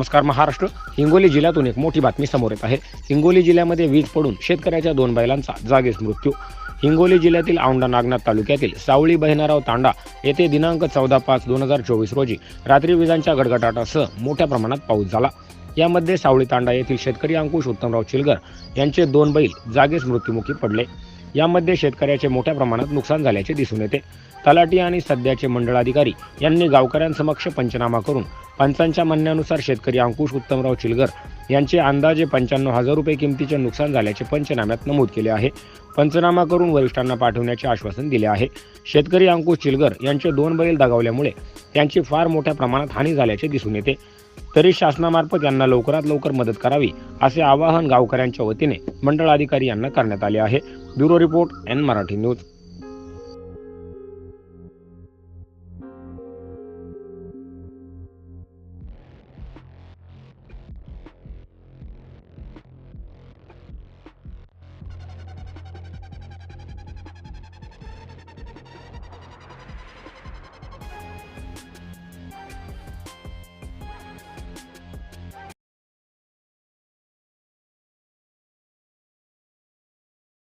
नमस्कार महाराष्ट्र. हिंगोली जिल्ह्यातून एक मोठी बातमी समोर येत आहे. हिंगोली जिल्ह्यामध्ये वीज पडून शेतकऱ्याच्या 2 बैलांचा जागीच मृत्यू. हिंगोली जिल्ह्यातील औंढा नागनाथ तालुक्यातील सावळी बहिनाराव तांडा येथे दिनांक 14/5/2024 रोजी रात्री विजांच्या गडगडाटासह मोठ्या प्रमाणात पाऊस झाला. यामध्ये सावळी तांडा येथील शेतकरी अंकुश उत्तमराव चिलगर यांचे 2 बैल जागीच मृत्युमुखी पडले. यामध्ये शेतकऱ्याचे मोठ्या प्रमाणात नुकसान झाल्याचे दिसून येते. तलाठी आणि सध्याचे मंडळाधिकारी यांनी गावकऱ्यांसमक्ष पंचनामा करून पंचांच्या म्हणण्यानुसार शेतकरी अंकुश उत्तमराव चिलगर यांचे अंदाजे 95,000 रुपये किमतीचे नुकसान झाल्याचे पंचनाम्यात नमूद केले आहे. पंचनामा करून वरिष्ठांना पाठवण्याचे आश्वासन दिले आहे. शेतकरी अंकुश चिलगर यांचे 2 बैल दगावल्यामुळे त्यांची फार मोठ्या प्रमाणात हानी झाल्याचे दिसून येते. तरी शासनामार्फत यांना लवकरात लवकर मदत करावी असे आवाहन गावकऱ्यांच्या वतीने मंडळाधिकारी यांना करण्यात आले आहे. Bureau report N Marathi news.